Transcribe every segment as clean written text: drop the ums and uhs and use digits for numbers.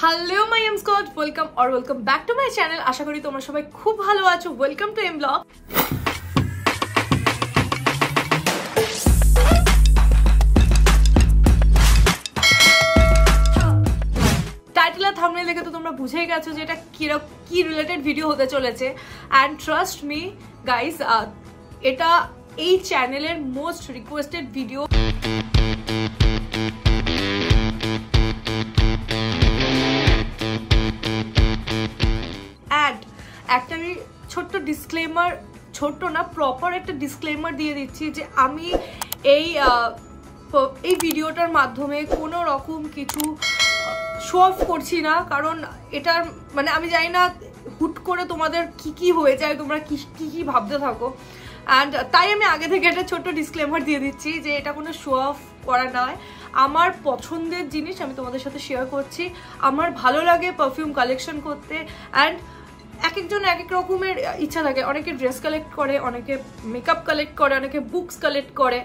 Hello my M Scott, welcome back to my channel. আশা করি তোমরা সবাই খুব ভালো আছো। Welcome to M blog. Title আর থাম্বনেল দেখে তো তোমরা বুঝেই গেছো যে এটা কি রিলেটেড ভিডিও হতে চলেছে। অ্যান্ড ট্রাস্ট মি গাইস, এটা এই চ্যানেলের মোস্ট রিকোয়েস্টেড ভিডিও। একটা আমি ছোট্ট ডিসক্লেমার, ছোট্ট না প্রপার একটা ডিসক্লেমার দিয়ে দিচ্ছি যে আমি এই ভিডিওটার মাধ্যমে কোনো রকম কিছু শো অফ করছি না। কারণ এটার মানে আমি জানি না হুট করে তোমাদের কি হয়ে যায়, তোমরা কি ভাবতে থাকো। অ্যান্ড তাই আমি আগে থেকে একটা ছোট্ট ডিসক্লেমার দিয়ে দিচ্ছি যে এটা কোনো শো অফ করা নয়। আমার পছন্দের জিনিস আমি তোমাদের সাথে শেয়ার করছি। আমার ভালো লাগে পারফিউম কালেকশন করতে। অ্যান্ড এক একজন এক এক রকমের ইচ্ছা থাকে। অনেকে ড্রেস কালেক্ট করে, অনেকে মেকআপ কালেক্ট করে, অনেকে বুকস কালেক্ট করে,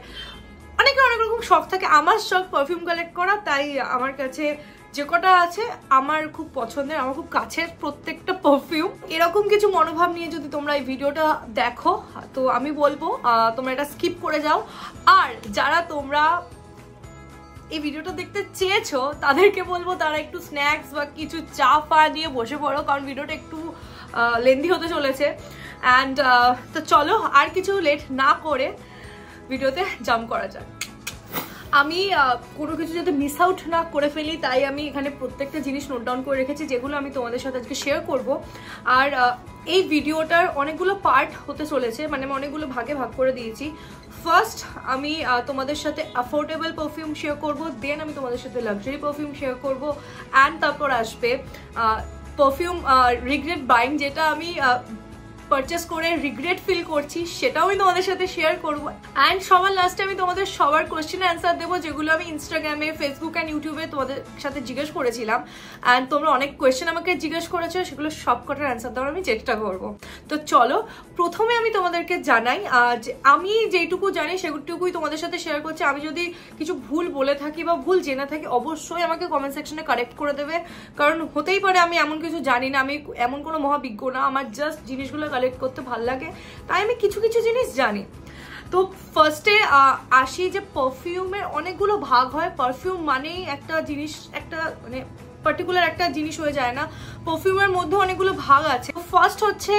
অনেকে অনেক রকম শখ থাকে। আমার শখ পারফিউম কালেক্ট করা, তাই আমার কাছে যে কটা আছে আমার খুব পছন্দের, আমার খুব কাছের প্রত্যেকটা পারফিউম। এরকম কিছু মনোভাব নিয়ে যদি তোমরা এই ভিডিওটা দেখো তো আমি বলবো তোমরা এটা স্কিপ করে যাও। আর যারা তোমরা এই ভিডিওটা দেখতে চেয়েছো তাদেরকে বলবো তারা একটু স্ন্যাক্স বা কিছু চা ফা নিয়ে বসে পড়ো, কারণ ভিডিওটা একটু লেন্দি হতে চলেছে। অ্যান্ড তো চলো আর কিছু লেট না করে ভিডিওতে জাম্প করা যাক। আমি কোনো কিছু যাতে মিস আউট না করে ফেলি তাই আমি এখানে প্রত্যেকটা জিনিস নোট ডাউন করে রেখেছি, যেগুলো আমি তোমাদের সাথে আজকে শেয়ার করব। আর এই ভিডিওটার অনেকগুলো পার্ট হতে চলেছে, মানে আমি অনেকগুলো ভাগে ভাগ করে দিয়েছি। ফার্স্ট আমি তোমাদের সাথে অ্যাফোর্ডেবল পারফিউম শেয়ার করব, দেন আমি তোমাদের সাথে লাক্সারি পারফিউম শেয়ার করব, অ্যান্ড তারপর আসবে পারফিউম রিগ্রেট বাইং, যেটা আমি পারচেস করে রিগ্রেট ফিল করছি, সেটাও আমি তোমাদের সাথে শেয়ার করবো। অ্যান্ড সবার লাস্টে আমি তোমাদের সবার কোয়েশ্চেন অ্যান্সার দেবো, যেগুলো আমি ইনস্টাগ্রামে, ফেসবুক অ্যান্ড ইউটিউবে তোমাদের সাথে জিজ্ঞেস করেছিলাম। অ্যান্ড তোমরা অনেক কোয়েশ্চেন আমাকে জিজ্ঞেস করেছো, সেগুলো সব কটার অ্যান্সার দেওয়ার আমি চেষ্টা করবো। তো চলো প্রথমে আমি তোমাদেরকে জানাই যে আমি যেটুকু জানি সেটুকুই তোমাদের সাথে শেয়ার করছি। আমি যদি কিছু ভুল বলে থাকি বা ভুল জেনে থাকি অবশ্যই আমাকে কমেন্ট সেকশনে কারেক্ট করে দেবে, কারণ হতেই পারে আমি এমন কিছু জানি না, আমি এমন কোনো মহাবিজ্ঞ না। আমার জাস্ট জিনিসগুলো কালেক্ট করতে ভালো লাগে, তাই আমি কিছু কিছু জিনিস জানি। তো ফার্স্টে আসি যে পারফিউমের অনেকগুলো ভাগ হয়। পারফিউম মানেই একটা জিনিস, একটা মানে পার্টিকুলার একটা জিনিস হয়ে যায় না। পারফিউমের মধ্যে অনেকগুলো ভাগ আছে। ফার্স্ট হচ্ছে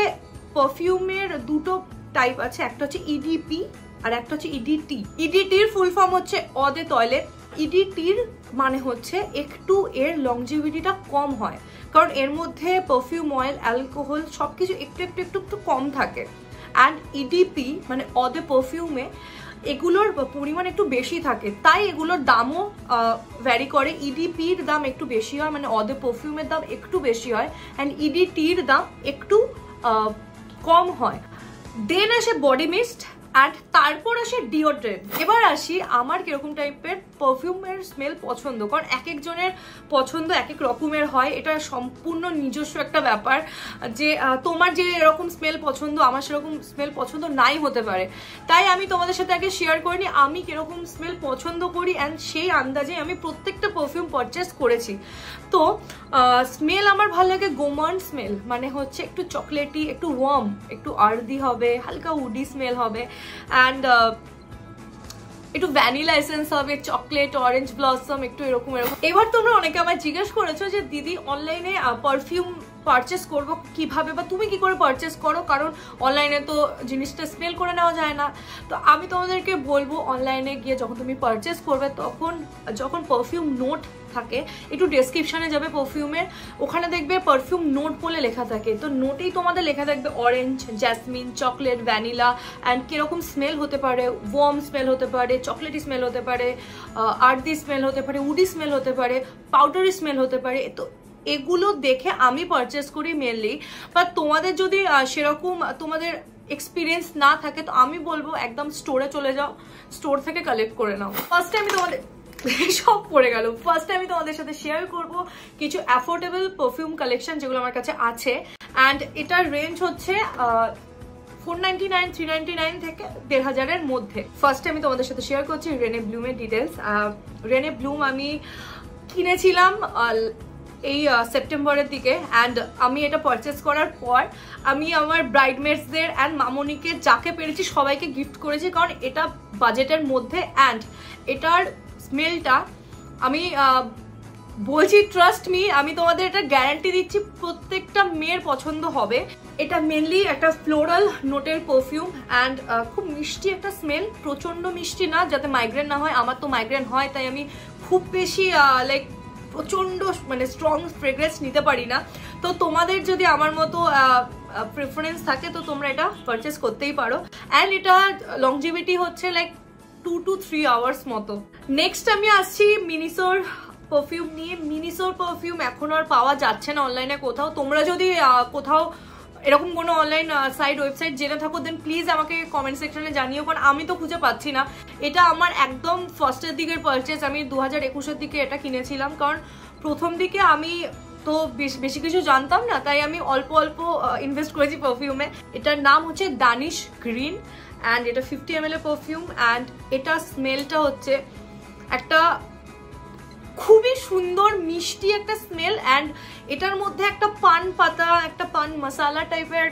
পারফিউমের দুটো টাইপ আছে, একটা হচ্ছে ইডিপি আর একটা হচ্ছে ইডিটি। ইডিটির ফুল ফর্ম হচ্ছে অ দে টয়লেট। ইডিটির মানে হচ্ছে একটু এর লংজিভিটিটা কম হয়, কারণ এর মধ্যে পারফিউম অয়েল, অ্যালকোহল সবকিছু একটু কম থাকে। অ্যান্ড ইডিপি মানে অদে পারফিউমে এগুলোর পরিমাণ একটু বেশি থাকে, তাই এগুলোর দামও ভ্যারি করে। ইডিপির দাম একটু বেশি হয়, মানে অদে পারফিউমের দাম একটু বেশি হয়, অ্যান্ড ইডিটির দাম একটু কম হয়। দেন আসে বডি মিস্ট, অ্যান্ড তারপর আসে ডিওড্রেন্ট। এবার আসি আমার কিরকম টাইপের পারফিউমের স্মেল পছন্দ, কারণ এক একজনের পছন্দ এক এক রকমের হয়। এটা সম্পূর্ণ নিজস্ব একটা ব্যাপার যে তোমার যে এরকম স্মেল পছন্দ আমার সেরকম স্মেল পছন্দ নাই হতে পারে। তাই আমি তোমাদের সাথে আগে শেয়ার করিনি আমি কিরকম স্মেল পছন্দ করি, অ্যান্ড সেই আন্দাজে আমি প্রত্যেকটা পারফিউম পারচেস করেছি। তো স্মেল আমার ভালো লাগে গোমান্ড স্মেল, মানে হচ্ছে একটু চকলেটি, একটু ওয়ার্ম, একটু আর্দি হবে, হালকা উডি স্মেল হবে, অ্যান্ড একটু ভ্যানিলা এসেন্স হবে, চকলেট, অরেঞ্জ ব্লসম, একটু এরকম। এবার তোমরা অনেকে আমায় জিজ্ঞেস করেছো যে দিদি অনলাইনে পারফিউম পারচেস করবো কিভাবে, বা তুমি কি করে পারচেস করো, কারণ অনলাইনে তো জিনিসটা স্মেল করে নেওয়া যায় না। তো আমি তোমাদেরকে বলবো অনলাইনে গিয়ে যখন তুমি পারচেস করবে তখন যখন পারফিউম নোট থাকে, একটু ডেসক্রিপশনে যাবে পারফিউমের, ওখানে দেখবে পারফিউম নোট বলে লেখা থাকে। তো নোটেই তোমাদের লেখা থাকবে orange, jasmine, chocolate, vanilla, and কিরকম স্মেল হতে পারে, ওয়ার্ম স্মেল হতে পারে, চকলেটি স্মেল হতে পারে, আর্দি স্মেল হতে পারে, উডি স্মেল হতে পারে, পাউডারি স্মেল হতে পারে। তো এগুলো দেখে আমি পারচেস করি মেনলি। বা তোমাদের যদি সেরকম তোমাদের এক্সপিরিয়েন্স না থাকে তো আমি বলবো একদম স্টোরে চলে যাও, স্টোর থেকে কালেক্ট করে নাও। ফার্স্টে আমি তোমাদের সব পড়ে গেল। ফার্স্টে আমি তোমাদের সাথে শেয়ার করব কিছু অ্যাফোর্ডেবল পারফিউম কালেকশন যেগুলো আমার কাছে আছে, অ্যান্ড এটার রেঞ্জ হচ্ছে 499, 399 থেকে 1500 মধ্যে। ফার্স্টে আমি তোমাদের সাথে শেয়ার করছি রেনে ব্লুমের ডিটেলস। রেনে ব্লুম আমি কিনেছিলাম এই সেপ্টেম্বরের দিকে। অ্যান্ড আমি এটা পারচেস করার পর আমি আমার ব্রাইডমেটসদের অ্যান্ড মামনিকে যাকে পেরেছি সবাইকে গিফট করেছি, কারণ এটা বাজেটের মধ্যে। অ্যান্ড এটার স্মেলটা আমি বলছি, ট্রাস্ট মি, আমি তোমাদের এটা গ্যারান্টি দিচ্ছি প্রত্যেকটা মেয়ের পছন্দ হবে। এটা মেনলি একটা ফ্লোরাল নোটের পারফিউম অ্যান্ড খুব মিষ্টি একটা স্মেল, প্রচন্ড মিষ্টি না যাতে মাইগ্রেন না হয়। আমার তো মাইগ্রেন হয়, তাই আমি খুব বেশি লাইক প্রচন্ড মানে স্ট্রং ফ্রেগ্রেন্স নিতে পারি না। তো তোমাদের যদি আমার মতো প্রেফারেন্স থাকে তো তোমরা এটা পারচেস করতেই পারো। অ্যান্ড এটা লংজিভিটি হচ্ছে লাইক 2 to 3 আওয়ার্স মতো। নেক্সট আমি আসছি মিনিসোর পারফিউম নিয়ে। মিনিসোর পারফিউম এখন আর পাওয়া যাচ্ছে না অনলাইনে কোথাও। তোমরা যদি কোথাও এরকম কোনো অনলাইন সাইট ওয়েবসাইট জেনে থাকো দেন প্লিজ আমাকে কমেন্ট সেকশনে জানিও, কারণ আমি তো খুঁজে পাচ্ছি না। এটা আমার একদম ফার্স্টের দিকের পারচেস, আমি 2021-এর দিকে এটা কিনেছিলাম, কারণ প্রথম দিকে আমি তো বেশি কিছু জানতাম না, তাই আমি অল্প অল্প ইনভেস্ট করেছি পারফিউমে। এটার নাম হচ্ছে দানিশ গ্রিন অ্যান্ড এটা 50 ml এর পারফিউম। অ্যান্ড এটা স্মেলটা হচ্ছে একটা খুবই সুন্দর মিষ্টি একটা স্মেল। অ্যান্ড এটার মধ্যে একটা পান পাতা, একটা পান মশালা টাইপের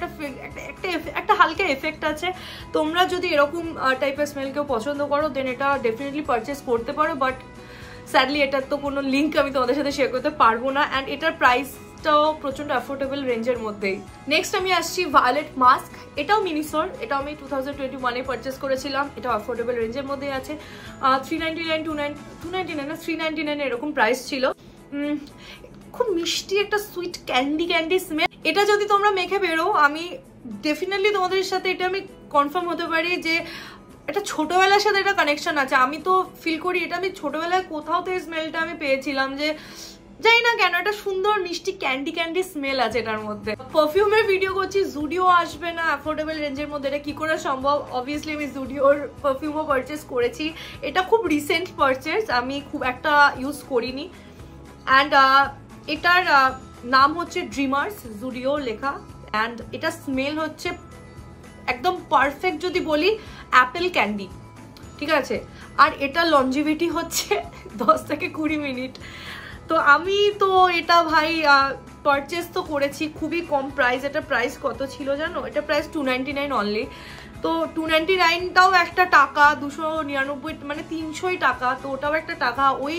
একটা হালকা এফেক্ট আছে। তোমরা যদি এরকম টাইপের স্মেল কেউ পছন্দ করো দেন এটা ডেফিনেটলি পারচেস করতে পারো, বাট স্যাডলি এটার তো কোনো লিঙ্ক আমি তোমাদের সাথে শেয়ার করতে পারবো না। অ্যান্ড এটার প্রাইসটাও প্রচন্ড অ্যাফোর্ডেবল রেঞ্জের মধ্যেই। নেক্সট আমি আসছি ভায়োলেট মাস্ক। এটাও মিনিসোর, এটাও আমি 2021-এ পারচেস করেছিলাম। এটা অ্যাফোর্ডেবল রেঞ্জের মধ্যে আছে। 399 এরকম প্রাইস ছিল। খুব মিষ্টি একটা সুইট ক্যান্ডি স্মেল। এটা যদি তোমরা মেখে বেরো, আমি ডেফিনেটলি তোমাদের সাথে এটা আমি কনফার্ম হতে পারি যে এটা ছোটবেলার সাথে একটা কানেকশন আছে। আমি তো ফিল করি এটা আমি ছোটবেলায় কোথাও তো এই স্মেলটা আমি পেয়েছিলাম, যে জানি না কেন একটা সুন্দর মিষ্টি ক্যান্ডি স্মেল আছে এটার মধ্যে। পারফিউমের ভিডিও করছি, জুডিও আসবে না অ্যাফোর্ডেবল রেঞ্জের মধ্যে, এটা কি করে সম্ভব? অবভিয়াসলি আমি জুডিওর পারফিউমও পারচেস করেছি। এটা খুব রিসেন্ট পারচেস, আমি খুব একটা ইউজ করিনি। অ্যান্ড এটার নাম হচ্ছে ড্রিমার্স, জুডিও লেখা। অ্যান্ড এটা স্মেল হচ্ছে একদম পারফেক্ট যদি বলি অ্যাপেল ক্যান্ডি, ঠিক আছে। আর এটা লঞ্জিভিটি হচ্ছে 10 থেকে 20 মিনিট। তো আমি তো এটা ভাই পারচেস তো করেছি খুবই কম প্রাইস। এটা প্রাইস কত ছিল জানো? এটা প্রাইস 299 অনলি। তো 299টাও একটা টাকা, 299 মানে 300 টাকা, তো ওটাও একটা টাকা। ওই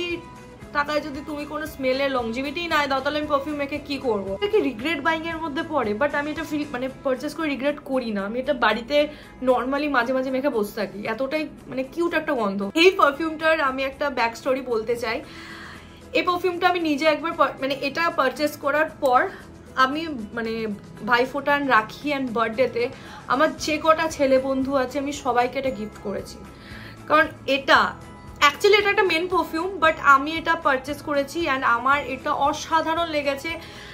টাকায় যদি তুমি কোনো স্মেলের লংজিভিটি না দাও তাহলে আমি পারফিউম মেখে কি করবো? এটা কি রিগ্রেট বাইং এর মধ্যে পড়ে, বাট আমি এটা মানে পারচেস করে রিগ্রেট করি না। আমি এটা বাড়িতে নর্মালি মাঝে মাঝে মেখে বসে থাকি, এতটাই মানে কিউট একটা গন্ধ। এই পারফিউমটার আমি একটা ব্যাক স্টোরি বলতে চাই। এই পারফিউমটা আমি নিজে একবার মানে এটা পারচেস করার পর আমি মানে ভাইফোঁটা অ্যান্ড রাখি অ্যান্ড বার্থডেতে আমার যে কটা ছেলে বন্ধু আছে আমি সবাইকে এটা গিফট করেছি, কারণ এটা অ্যাকচুয়ালি এটা একটা মেন পারফিউম, বাট আমি এটা পারচেস করেছি অ্যান্ড আমার এটা অসাধারণ লেগেছে।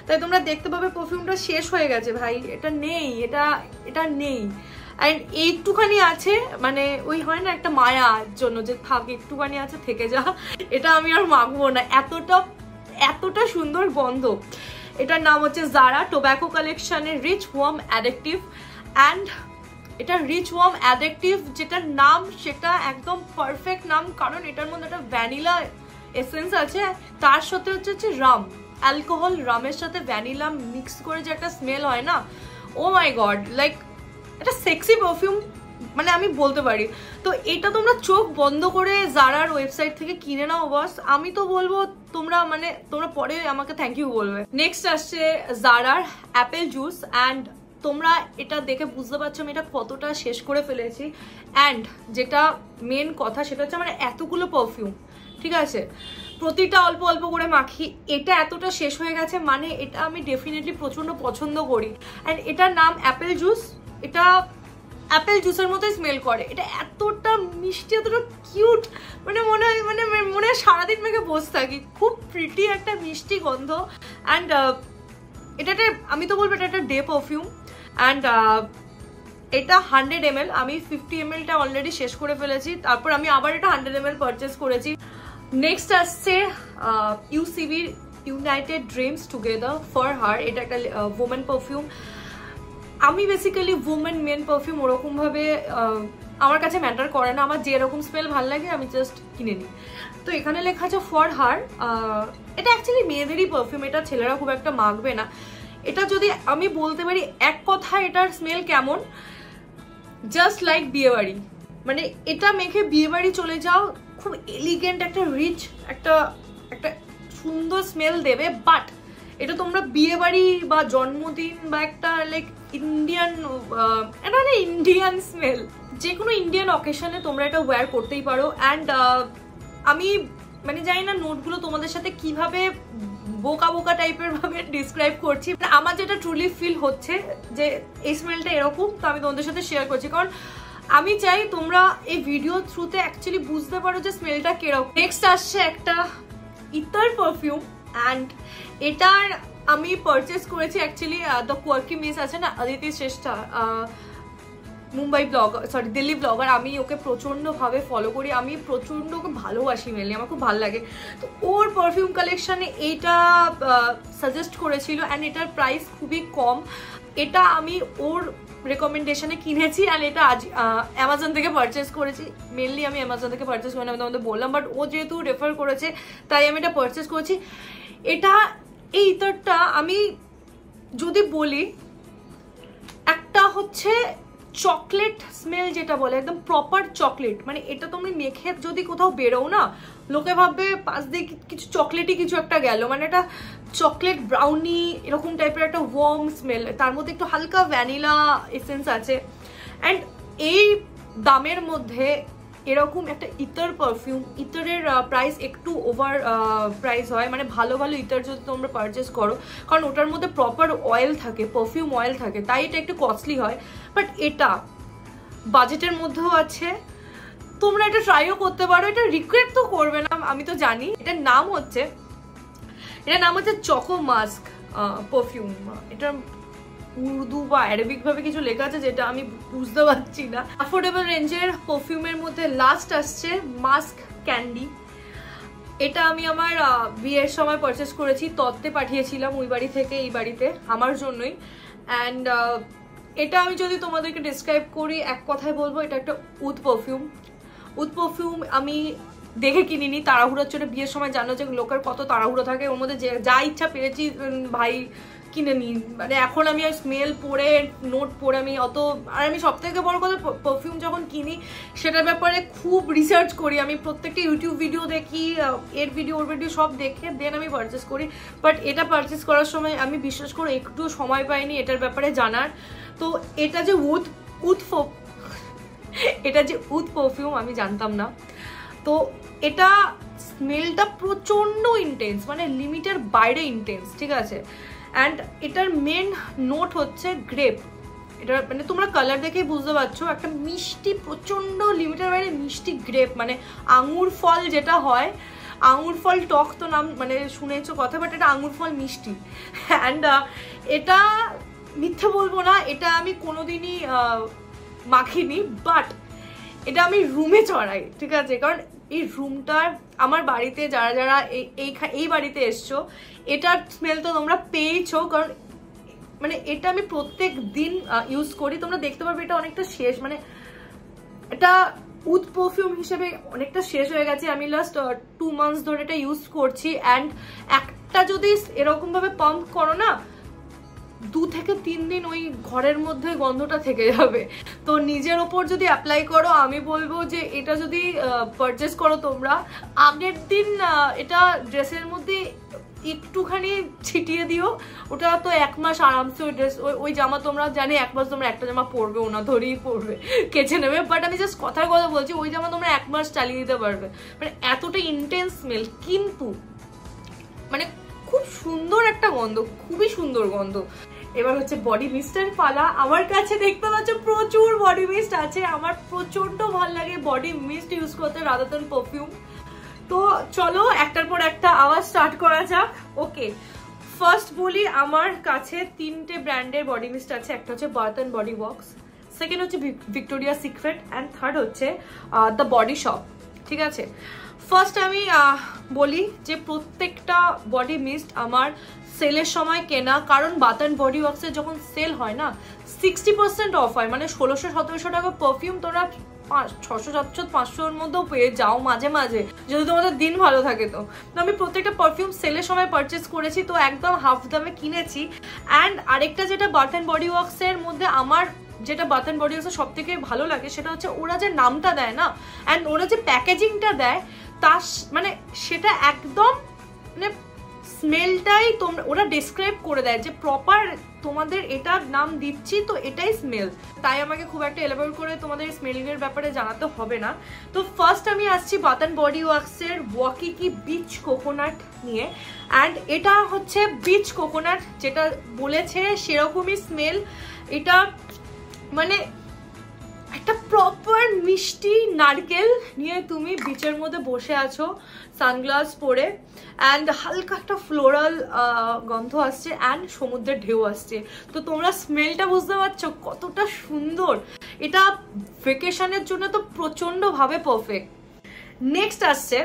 তাই তোমরা দেখতে পাবে পারফিউমটা শেষ হয়ে গেছে ভাই, এটা নেই, এটা নেই। অ্যান্ড একটুখানি আছে, মানে ওই হয় না একটা মায়ার জন্য যে থাকে একটুখানি আছে থেকে যা, এটা আমি আর মাখবো না, এতটা সুন্দর গন্ধ। এটার নাম হচ্ছে জারা টোব্যাকো কালেকশনের রিচ ওয়ার্ম অ্যাডেকটিভ। অ্যান্ড এটা রিচ ওয়ার্ম অ্যাডেকটিভ যেটার নাম সেটা একদম পারফেক্ট নাম, কারণ এটার মধ্যে একটা ভ্যানিলা এসেন্স আছে, তার সাথে হচ্ছে রাম, অ্যালকোহল, রামের সাথে ভ্যানিলা মিক্স করে যে একটা স্মেল হয় না, ও মাই গড, লাইক এটা সেক্সি পারফিউম মানে আমি বলতে পারি। তো এটা তোমরা চোখ বন্ধ করে জারার ওয়েবসাইট থেকে কিনে নাও বস। আমি তো বলবো তোমরা পরে আমাকে থ্যাংক ইউ বলবে। নেক্সট আসছে জারার অ্যাপেল জুস। অ্যান্ড তোমরা এটা দেখে বুঝতে পারছো আমি এটা কতটা শেষ করে ফেলেছি। অ্যান্ড যেটা মেন কথা সেটা হচ্ছে আমার এতগুলো পারফিউম, ঠিক আছে, প্রতিটা অল্প অল্প করে মাখি, এটা এতটা শেষ হয়ে গেছে, মানে এটা আমি ডেফিনেটলি প্রচন্ড পছন্দ করি। অ্যান্ড এটার নাম অ্যাপেল জুস। এটা অ্যাপেল জুসের মতোই স্মেল করে, এটা এতটা মিষ্টি, এতটা কিউট, মানে মনে হয় সারাদিন মেখে বসে থাকি। খুব প্রিটি একটা মিষ্টি গন্ধ। অ্যান্ড এটাতে আমি তো বলবো এটা একটা ডে পারফিউম। অ্যান্ড এটা 100 ml, আমি 50 mlটা অলরেডি শেষ করে ফেলেছি, তারপর আমি আবার এটা 100 ml পারচেস করেছি। নেক্সট আসছে UCB United dreams together for her. এটা একটা ওমেন পারফিউম। আমি বেসিক্যালি ওমেন মেন পারফিউম ওরকমভাবে আমার কাছে ম্যাটার করে না, আমার যেরকম স্মেল ভালো লাগে আমি জাস্ট কিনে নিই। তো এখানে লেখা আছে ফর হার। এটা অ্যাকচুয়ালি মেয়েদেরই পারফিউম, এটা ছেলেরা খুব একটা মাখবে না। এটা যদি আমি বলতে পারি এক কথা এটার স্মেল কেমন, জাস্ট লাইক বিয়েবাড়ি। মানে এটা মেখে বিয়েবাড়ি চলে যাও, খুব এলিগেন্ট একটা রিচ একটা একটা সুন্দর স্মেল দেবে। বাট এটা তোমরা বিয়েবাড়ি বা জন্মদিন বা একটা লাইক ইন্ডিয়ান, এটা মানে ইন্ডিয়ান স্মেল, যে কোনো ইন্ডিয়ান অকেশনে তোমরা এটা ওয়্যার করতেই পারো। অ্যান্ড আমি মানে জানি না নোটগুলো তোমাদের সাথে কিভাবে বোকা বোকা টাইপের ভাবে ডিসক্রাইব করছি, আমার যেটা ট্রুলি ফিল হচ্ছে যে এই স্মেলটা এরকম, তো আমি তোমাদের সাথে শেয়ার করছি। কারণ আমি চাই তোমরা এই ভিডিও থ্রুতে অ্যাকচুয়ালি বুঝতে পারো যে স্মেলটা কিরকম। নেক্সট আসছে একটা ইতার পারফিউম, অ্যান্ড এটার আমি পারচেস করেছি অ্যাকচুয়ালি দ্য কোয়ার্কি মিস আছে না Aditi Shrestha, Mumbai blogger, sorry Delhi blogger, আমি ওকে প্রচণ্ডভাবে ফলো করি, আমি প্রচণ্ড ওকে ভালোবাসি, মেনলি আমার খুব ভালো লাগে। তো ওর পারফিউম কালেকশানে এইটা সাজেস্ট করেছিল, অ্যান্ড এটার প্রাইস খুবই কম। এটা আমি ওর রেকমেন্ডেশনে কিনেছি, অ্যান্ড এটা আজ অ্যামাজন থেকে পারচেস করেছি। মেনলি আমি অ্যামাজন থেকে পারচেস করি না, আমি তোমাদের বললাম, বাট ও যেহেতু রেফার করেছে তাই আমি এটা পারচেস করেছি। এটা এই ইতারটা আমি যদি বলি, একটা হচ্ছে চকলেট স্মেল যেটা বলে, একদম প্রপার চকলেট। মানে এটা তুমি মেখে যদি কোথাও বেরোও না, লোকে ভাববে পাশ দিয়ে কিছু চকলেটই কিছু একটা গেল, মানে এটা চকলেট ব্রাউনি এরকম টাইপের একটা ওয়ার্ম স্মেল, তার মধ্যে একটু হালকা ভ্যানিলা এসেন্স আছে। অ্যান্ড এই দামের মধ্যে এরকম একটা ইতার পারফিউম, ইতারের প্রাইস একটু ওভার প্রাইস হয়, মানে ভালো ভালো ইতার যদি তোমরা পারচেস করো, কারণ ওটার মধ্যে প্রপার অয়েল থাকে, পারফিউম অয়েল থাকে, তাই এটা একটু কস্টলি হয়। বাট এটা বাজেটের মধ্যেও আছে, তোমরা এটা ট্রাইও করতে পারো, এটা রিগ্রেট তো করবে না আমি তো জানি। এটার নাম হচ্ছে চকো মাস্ক পারফিউম। এটার উর্দু বা অ্যারাবিক ভাবে কিছু লেখা আছে যেটা আমি বুঝতে পারছি না। অ্যাফোর্ডেবল রেঞ্জের পারফিউমের মধ্যে লাস্ট আসছে মাস্ক ক্যান্ডি। এটা আমি আমার বিয়ের সময় পারচেস করেছি, তত্ত্বে পাঠিয়েছিলাম ওই বাড়ি থেকে এই বাড়িতে আমার জন্যই। অ্যান্ড এটা আমি যদি তোমাদেরকে ডিসক্রাইব করি, এক কথায় বলবো এটা একটা উদ পারফিউম। উদ পারফিউম আমি দেখে কিনিনি, তাড়াহুড়োর জন্য। বিয়ের সময় জানো যে লোকের কত তাড়াহুড়ো থাকে, ওর মধ্যে যা ইচ্ছা পেরেছি ভাই কিনে নিই। মানে এখন আমি স্মেল পড়ে নোট পড়ে আমি অত, আর আমি সব থেকে বড় কথা পারফিউম যখন কিনি সেটার ব্যাপারে খুব রিসার্চ করি, আমি প্রত্যেকটা ইউটিউব ভিডিও দেখি, এর ভিডিও ওর ভিডিও সব দেখে দেন আমি পারচেস করি। বাট এটা পারচেস করার সময় আমি বিশ্বাস করে একটু সময় পাইনি এটার ব্যাপারে জানার। তো এটা যে উদ পারফিউম আমি জানতাম না। তো এটা স্মেলটা প্রচন্ড ইন্টেন্স, মানে লিমিটের বাইরে ইন্টেন্স, ঠিক আছে। অ্যান্ড এটার মেন নোট হচ্ছে গ্রেপ। এটা মানে তোমরা কালার দেখেই বুঝতে পারছো, একটা মিষ্টি, প্রচন্ড লিমিটের বাইরে মিষ্টি গ্রেপ, মানে আঙুর ফল যেটা হয়, আঙুর ফল টক তো নাম মানে শুনেছো কথা, বাট এটা আঙুর ফল মিষ্টি। অ্যান্ড এটা মিথ্যে বলবো না, এটা আমি কোনোদিনই মাখিনি, বাট এটা আমি রুমে চড়াই, ঠিক আছে। কারণ এই রুমটার আমার বাড়িতে যারা যারা এই বাড়িতে এসছো, এটার স্মেল তো তোমরা পেয়েছো, কারণ মানে এটা আমি প্রত্যেক দিন ইউজ করি। তোমরা দেখতে পারবে এটা অনেকটা শেষ, মানে এটা উদ পারফিউম হিসেবে অনেকটা শেষ হয়ে গেছে। আমি লাস্ট 2 months ধরে এটা ইউজ করছি। অ্যান্ড একটা যদি এরকম ভাবে পাম্প করো না, 2 থেকে 3 দিন ওই ঘরের মধ্যে গন্ধটা থেকে যাবে। তো নিজের ওপর যদি অ্যাপ্লাই করো, আমি বলবো যে এটা যদি পারচেস করো তোমরা, আগের দিন এটা ড্রেসের মধ্যে একটুখানি ছিটিয়ে দিও, ওটা তো 1 মাস আরামসে ওই ড্রেস, ওই জামা তোমরা জানি 1 মাস তোমরা একটা জামা পরবে, ওনা ধরেই পরবে, কেচে নেবে। বাট আমি জাস্ট কথার কথা বলছি, ওই জামা তোমরা 1 মাস চালিয়ে দিতে পারবে, মানে এতটা ইন্টেন্স স্মেল। কিন্তু মানে খুব সুন্দর একটা গন্ধ, খুবই সুন্দর গন্ধ। এবার হচ্ছে বডি মিস্টের পালা। আমার কাছে দেখতে পাচ্ছ প্রচুর বডি মিস্ট আছে, আমার প্রচন্ড ভালো লাগে বডি মিস্ট ইউজ করতে রাদার দ্যান পারফিউম। তো চলো একটার পর একটা আওয়াজ স্টার্ট করা যাক। ওকে, ফার্স্ট বলি, আমার কাছে 3টে ব্র্যান্ডের বডি মিস্ট আছে। একটা হচ্ছে Bath and Body Works, second হচ্ছে ভিক্টোরিয়া সিক্রেট, অ্যান্ড থার্ড হচ্ছে দ্য বডি শপ, ঠিক আছে। ফার্স্ট আমি বলি যে প্রত্যেকটা বডি মিস্ট আমার সেলের সময় কেনা, কারণ বাথ অ্যান্ড বডি ওয়ার্কসের যখন সেল হয় না, 60% অফ হয়, মানে 1600-1700 টাকা পারফিউম তোমরা 600-700-500-র মধ্যেও পেয়ে যাও মাঝে মাঝে, যদি তোমাদের দিন ভালো থাকে। তো আমি প্রত্যেকটা পারফিউম সেলের সময় পারচেস করেছি, তো একদম হাফ দামে কিনেছি। অ্যান্ড আরেকটা যেটা বাথ অ্যান্ড বডি ওয়ার্কসের মধ্যে আমার যেটা বাথ অ্যান্ড বডি ওয়ার্কসের সব থেকে ভালো লাগে সেটা হচ্ছে ওরা যে নামটা দেয় না, অ্যান্ড ওরা যে প্যাকেজিংটা দেয় তার মানে সেটা একদম মানে স্মেলটাই তোমরা ওরা ডেসক্রাইব করে দেয় যে প্রপার তোমাদের এটার নাম দিচ্ছি তো এটাই স্মেল। তাই আমাকে খুব একটা এলাবোরেট করে তোমাদের স্মেলিংয়ের ব্যাপারে জানাতে হবে না। তো ফার্স্ট আমি আসছি বাথ অ্যান্ড বডি ওয়ার্কসের ওয়াকিকি বিচ কোকোনাট নিয়ে। অ্যান্ড এটা হচ্ছে বিচ কোকোনাট, যেটা বলেছে সেরকমই স্মেল। এটা মানে একটা প্রপার মিষ্টি নারকেল নিয়ে তুমি বিচের মধ্যে বসে আছো সানগ্লাস পরে, অ্যান্ড হালকা একটা ফ্লোরাল গন্ধ আসছে, অ্যান্ড সমুদ্রের ঢেউ আসছে। তো তোমরা স্মেলটা বুঝতে পারছো কতটা সুন্দর। এটা ভেকেশনের জন্য তো প্রচন্ডভাবে পারফেক্ট। নেক্সট আসছে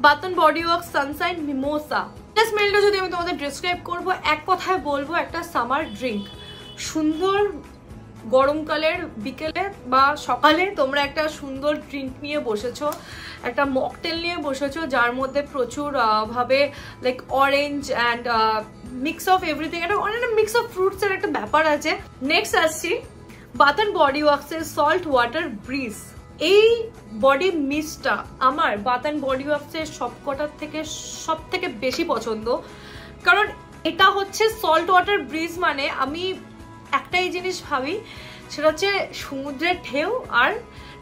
Bath and Body Works Sunshine Mimosa. এটা স্মেলটা যদি আমি তোমাদের ডিসক্রাইব করবো, এক কথায় বলবো একটা সামার ড্রিঙ্ক। সুন্দর গরমকালের বিকেলে বা সকালে তোমরা একটা সুন্দর ড্রিঙ্ক নিয়ে বসেছো, একটা মকটেল নিয়ে বসেছো, যার মধ্যে প্রচুর ভাবে like orange and mix of everything, একটা অনেক মিক্স অফ ফ্রুটস এর একটা ব্যাপার আছে। নেক্সট আসছি বাথ অ্যান্ড বডি ওয়ার্কসের সল্ট ওয়াটার ব্রিজ। এই বডি মিস্টটা আমার বাথ অ্যান্ড বডি ওয়ার্কসের সব থেকে বেশি পছন্দ, কারণ এটা হচ্ছে সল্ট ওয়াটার ব্রিজ। মানে আমি একটাই জিনিস ভাবি, সেটা হচ্ছে সমুদ্রের ঢেউ আর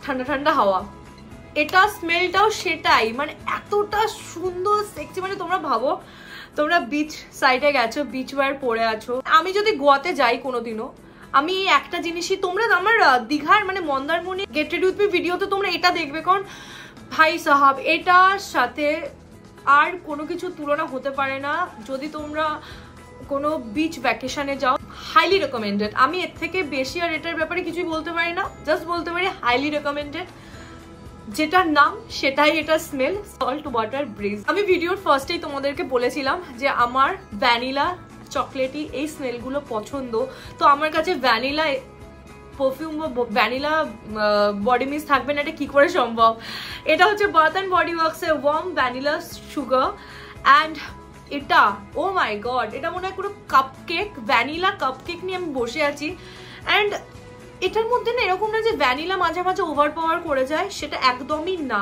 ঠান্ডা ঠান্ডা হাওয়া। এটা স্মেলটাও সেটাই, মানে এতটা সুন্দর সেক্সি। মানে তোমরা ভাবো তোমরা বিচ সাইডে গেছো, বিচ ওয়্যার পরে আছো। আমি যদি গোয়াতে যাই কোনোদিনও, আমি একটা জিনিসই তোমরা আমার দীঘার মানে Mandarmani get ready with me ভিডিওতে তোমরা এটা দেখবে, কারণ ভাই সাহাব এটার সাথে আর কোনো কিছু তুলনা হতে পারে না। যদি তোমরা কোনো বিচ ভ্যাকেশনে যাও, হাইলি রেকমেন্ডেড। আমি এর থেকে বেশি আর এটার ব্যাপারে কিছুই বলতে পারি না, জাস্ট বলতে পারি হাইলি রেকমেন্ডেড। যেটার নাম সেটাই এটা স্মেল, সল্ট ওয়াটার ব্রিজ। আমি ভিডিওর ফার্স্টেই তোমাদেরকে বলেছিলাম যে আমার ভ্যানিলা চকলেটি এই স্মেলগুলো পছন্দ। তো আমার কাছে ভ্যানিলা পারফিউম বা ভ্যানিলা বডি মিস্ট থাকবে না, এটা কি করে সম্ভব? এটা হচ্ছে বাথ অ্যান্ড বডি ওয়ার্কসের ওয়ার্ম ভ্যানিলা সুগার। অ্যান্ড এটা ও মাই গড, এটা মনে হয় পুরো কাপকেক, ভ্যানিলা কাপকেক নিয়ে আমি বসে আছি। অ্যান্ড এটার মধ্যে না এরকম না যে ভ্যানিলা মাঝে মাঝে ওভার পাওয়ার করে যায়, সেটা একদমই না।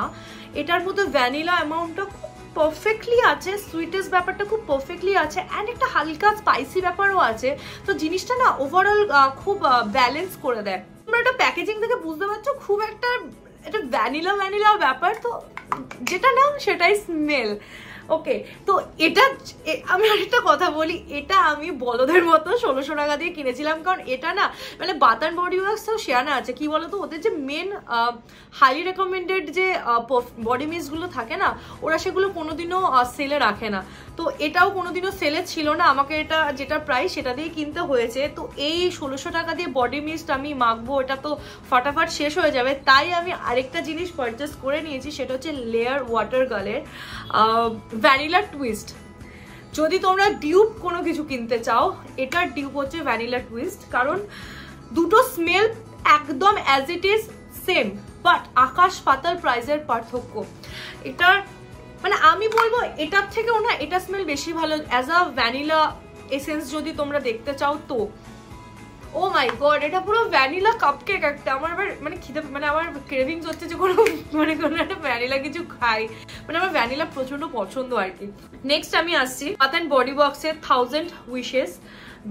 এটার মধ্যে ভ্যানিলা অ্যামাউন্টটা খুব পারফেক্টলি আছে, সুইটেস্ট ব্যাপারটা খুব পারফেক্টলি আছে, অ্যান্ড একটা হালকা স্পাইসি ব্যাপারও আছে। তো জিনিসটা না ওভারঅল খুব ব্যালেন্স করে দেয়। তোমরা এটা প্যাকেজিং থেকে বুঝতে পারছো খুব একটা এটা ভ্যানিলা ব্যাপার। তো যেটা নাম সেটাই স্মেল। ওকে, তো এটা আমি আরেকটা কথা বলি, এটা আমি বলদের মতো 1600 টাকা দিয়ে কিনেছিলাম, কারণ এটা না মানে বাথ অ্যান্ড বডি ওয়ার্কসও শেয়ার আছে কি বলতো, ওদের যে মেন হাইলি রেকমেন্ডেড যে বডি মিস্টগুলো থাকে না, ওরা সেগুলো কোনোদিনও সেলে রাখে না। তো এটাও কোনোদিনও সেলে ছিল না, আমাকে এটা যেটা প্রাইস সেটা দিয়ে কিনতে হয়েছে। তো এই 1600 টাকা দিয়ে বডি মিস্ট আমি মাখবো, এটা তো ফাটাফাট শেষ হয়ে যাবে। তাই আমি আরেকটা জিনিস পারচেস করে নিয়েছি, সেটা হচ্ছে লেয়ার ওয়াটার গার্লের ভ্যানিলা টুইস্ট। যদি তোমরা ডিউপ কোনো কিছু কিনতে চাও, এটার ডিউপ হচ্ছে ভ্যানিলা টুইস্ট, কারণ দুটো স্মেল একদম as it is same, but আকাশ পাতাল প্রাইসের পার্থক্য। এটার মানে আমি বলবো এটার থেকেও না এটা স্মেল বেশি ভালো অ্যাজ আ ভ্যানিলা এসেন্স যদি তোমরা দেখতে চাও। তো ও মাই গড, এটা পুরো ভ্যানিলা কাপকেক একটা। আমার আবার মানে খিদে মানে আমার ক্রেভিংস হচ্ছে যে কোনো একটা ভ্যানিলা কিছু খাই, মানে আমার ভ্যানিলা প্রচন্ড পছন্দ আর কি। নেক্সট আমি আসছি বাথ অ্যান্ড বডি ওয়ার্কসের 1000 উইশেস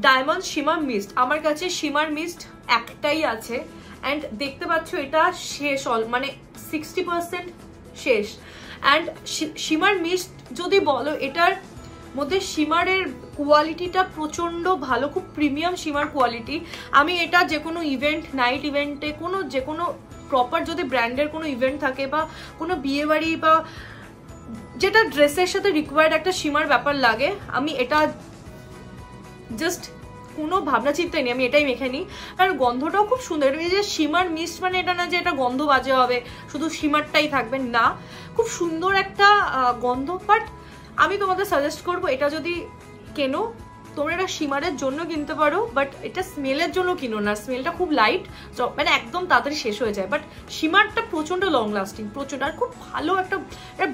ডায়মন্ড শিমার মিস্ট। আমার কাছে শিমার মিস্ট একটাই আছে, অ্যান্ড দেখতে পাচ্ছ এটা শেষ, মানে 60% শেষ। অ্যান্ড শিমার মিস্ট যদি বলো, এটার মধ্যে শিমারের কোয়ালিটিটা প্রচন্ড ভালো, খুব প্রিমিয়াম শিমার কোয়ালিটি। আমি এটা যে কোনো ইভেন্ট, নাইট ইভেন্টে, যে কোনো প্রপার যদি ব্র্যান্ডের কোনো ইভেন্ট থাকে বা কোনো বিয়ে বাড়ি বা যেটা ড্রেসের সাথে রিকোয়ার্ড একটা শিমার ব্যাপার লাগে, আমি এটা জাস্ট কোনো ভাবনা চিন্তাই নেই, আমি এটাই মেখে নিই। আর গন্ধটাও খুব সুন্দর। এই যে শিমার মিস্ট মানে এটা না যে এটা গন্ধ বাজে হবে, শুধু শিমারটাই থাকবে না, খুব সুন্দর একটা গন্ধ। বাট আমি তোমাদের সাজেস্ট করবো এটা যদি কেনো তোমরা এটা শিমারের জন্য কিনতে পারো, বাট এটা স্মেলের জন্য কিনো না, স্মেলটা খুব লাইট, মানে একদম তাড়াতাড়ি শেষ হয়ে যায়, বাট শিমারটা প্রচন্ড লং লাস্টিং, প্রচন্ড, আর খুব ভালো একটা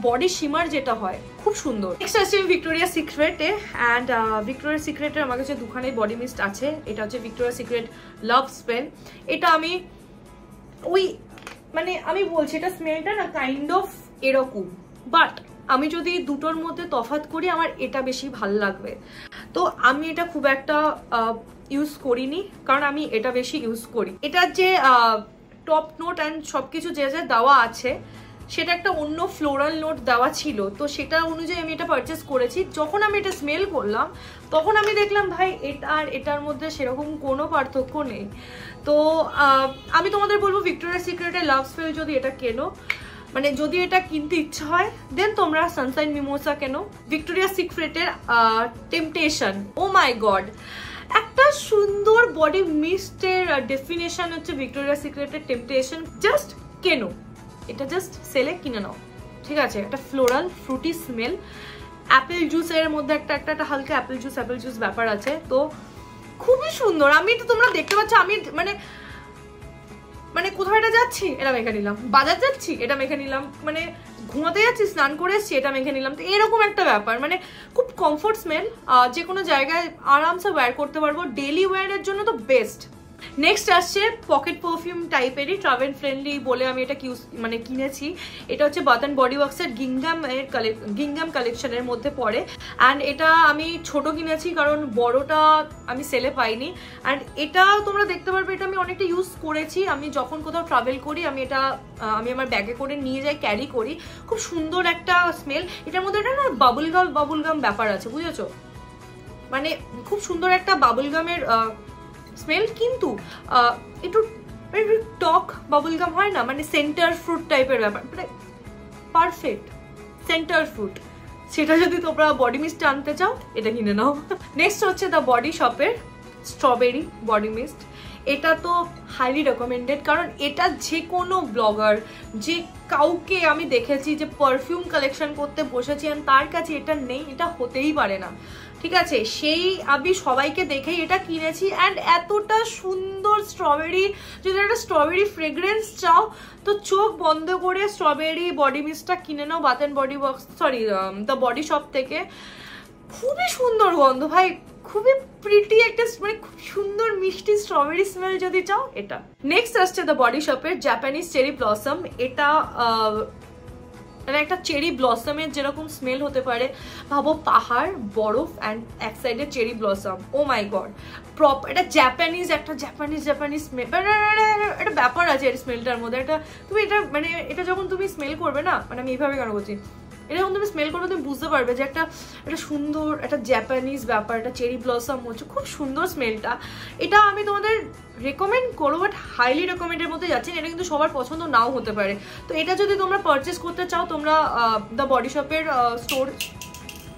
বডি শিমার যেটা হয়, খুব সুন্দর। নেক্সট আসছে ভিক্টোরিয়া সিক্রেটে, অ্যান্ড ভিক্টোরিয়া সিক্রেটের আমার কাছে দুখানে বডি মিস্ট আছে। এটা হচ্ছে ভিক্টোরিয়া সিক্রেট লাভ স্পেল। এটা আমি ওই মানে আমি বলছি এটা স্মেলটা না কাইন্ড অফ এরকম, বাট আমি যদি দুটোর মধ্যে তফাৎ করি আমার এটা বেশি ভাল লাগবে। তো আমি এটা খুব একটা ইউজ করিনি, কারণ আমি এটা বেশি ইউজ করি। এটার যে টপ নোট অ্যান্ড সবকিছু যে যা দেওয়া আছে সেটা একটা অন্য ফ্লোরাল নোট দেওয়া ছিল, তো সেটা অনুযায়ী আমি এটা পারচেস করেছি। যখন আমি এটা স্মেল করলাম তখন আমি দেখলাম ভাই এটা আর এটার মধ্যে সেরকম কোনো পার্থক্য নেই। তো আমি তোমাদের বলবো ভিক্টোরিয়া সিক্রেটের লাভ স্পেল যদি এটা কেনো, মানে যদি এটা কিনতে ইচ্ছা হয় দেন তোমরা সানশাইন মিমোসা কেনো। ভিক্টোরিয়া সিক্রেটের টেম্পটেশন, ও মাই গড, একটা সুন্দর বডি মিস্টের ডেফিনেশন হচ্ছে ভিক্টোরিয়া সিক্রেটের টেম্পটেশন। জাস্ট কেনো, এটা জাস্ট সেলে কিনে নাও, ঠিক আছে? একটা ফ্লোরাল ফ্রুটি স্মেল, অ্যাপেল জুসের মধ্যে একটা হালকা অ্যাপেল জুস ব্যাপার আছে, তো খুবই সুন্দর। আমি তো তোমরা দেখতে পাচ্ছ আমি মানে কোথাও এটা যাচ্ছি এটা মেখে নিলাম, বাজার যাচ্ছি এটা মেখে নিলাম, মানে ঘুমাতে যাচ্ছি স্নান করে এসছি এটা মেখে নিলাম, তো এরকম একটা ব্যাপার, মানে খুব কমফোর্ট স্মেল, যে কোনো জায়গায় আরামসে ওয়্যার করতে পারবো, ডেলি ওয়্যারের জন্য তো বেস্ট। নেক্সট আসছে পকেট পারফিউম টাইপেরই, ট্রাভেল ফ্রেন্ডলি বলে আমি এটা মানে কিনেছি। এটা হচ্ছে বাথ অ্যান্ড বডি ওয়ার্কসের গিংগাম কালেকশনের মধ্যে পড়ে, অ্যান্ড এটা আমি ছোট কিনেছি কারণ বড়টা আমি সেলে পাইনি। অ্যান্ড এটা তোমরা দেখতে পারবে এটা আমি অনেকটা ইউজ করেছি, আমি যখন কোথাও ট্রাভেল করি আমি আমার ব্যাগে করে নিয়ে যাই, ক্যারি করি, খুব সুন্দর একটা স্মেল। এটার মধ্যে একটা না বাবুলগাম ব্যাপার আছে, বুঝেছো? মানে খুব সুন্দর একটা বাবুলগামের স্মেল, কিন্তু একটু টক বাবলগাম হয় না, মানে সেন্টার ফ্রুট টাইপের ব্যাপার, মানে পারফেক্ট সেন্টার ফ্রুট। সেটা যদি তোমরা বডি মিস্ট আনতে চাও এটা কিনে নাও। নেক্সট হচ্ছে দ্য বডি শপের স্ট্রবেরি বডি মিস্ট। এটা তো হাইলি রেকমেন্ডেড, কারণ এটা যে কোনো ব্লগার, যে কাউকে আমি দেখেছি যে পারফিউম কালেকশন করতে বসেছি আর তার কাছে এটা নেই, এটা হতেই পারে না, ঠিক আছে? সেই আমি সবাইকে দেখেই এটা কিনেছি। অ্যান্ড এতটা সুন্দর স্ট্রবেরি, যদি একটা স্ট্রবেরি ফ্রেগ্রেন্স চাও তো চোখ বন্ধ করে স্ট্রবেরি বডি মিস্টটা কিনে নাও Bath and Body Works, sorry The Body Shop থেকে। খুবই সুন্দর গন্ধ ভাই, খুবই প্রিটি একটা, মানে খুব সুন্দর মিষ্টি স্ট্রবেরি স্মেল যদি চাও এটা। নেক্সট আসছে দ্য বডি শপের জাপানিজ চেরি ব্লসম। এটা মানে একটা চেরি ব্লসমের যেরকম স্মেল হতে পারে, ভাবো পাহাড়, বরফ অ্যান্ড এক সাইডে cherry blossom, O my god, এটা জাপানিজ স্মেল, একটা ব্যাপার আছে এর স্মেলটার মধ্যে। এটা তুমি এটা মানে এটা যখন তুমি স্মেল করবে না, মানে আমি এইভাবে কেন বলছি, এটা যখন তুমি স্মেল করবে তুমি বুঝতে পারবে যে একটা সুন্দর একটা জাপানিজ ব্যাপার, একটা চেরি ব্লসম হচ্ছে, খুব সুন্দর স্মেলটা। এটা আমি তোমাদের রেকমেন্ড করবো, বাট হাইলি রেকমেন্ডের মধ্যে যাচ্ছি, এটা কিন্তু সবার পছন্দ নাও হতে পারে। তো এটা যদি তোমরা পারচেস করতে চাও তোমরা দ্য বডি শপের স্টোর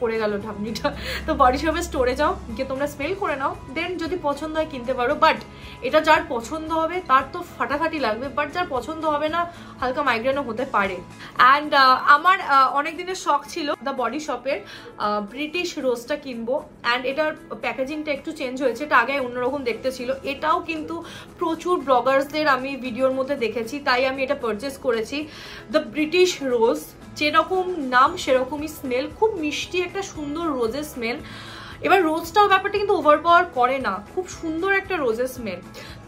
পড়ে গেল ঢামনিটা, তো বডি শপের স্টোরে যাও, গিয়ে তোমরা স্মেল করে নাও, দেন যদি পছন্দ হয় কিনতে পারো। বাট এটা যার পছন্দ হবে তার তো ফাটাফাটি লাগবে, বাট যার পছন্দ হবে না হালকা মাইগ্রেনও হতে পারে। অ্যান্ড আমার অনেক দিনের শখ ছিল দ্য বডি শপের ব্রিটিশ রোজটা কিনবো, অ্যান্ড এটার প্যাকেজিংটা একটু চেঞ্জ হয়েছে, এটা আগে অন্যরকম দেখতে ছিল। এটাও কিন্তু প্রচুর ব্লগার্সদের আমি ভিডিওর মধ্যে দেখেছি, তাই আমি এটা পারচেস করেছি। দ্য ব্রিটিশ রোজ, যেরকম নাম সেরকমই স্মেল, খুব মিষ্টি একটা সুন্দর রোজের স্মেল। এবার রোজটাও ব্যাপারটা কিন্তু ওভারপাওয়ার করে না, খুব সুন্দর একটা রোজের স্মেল।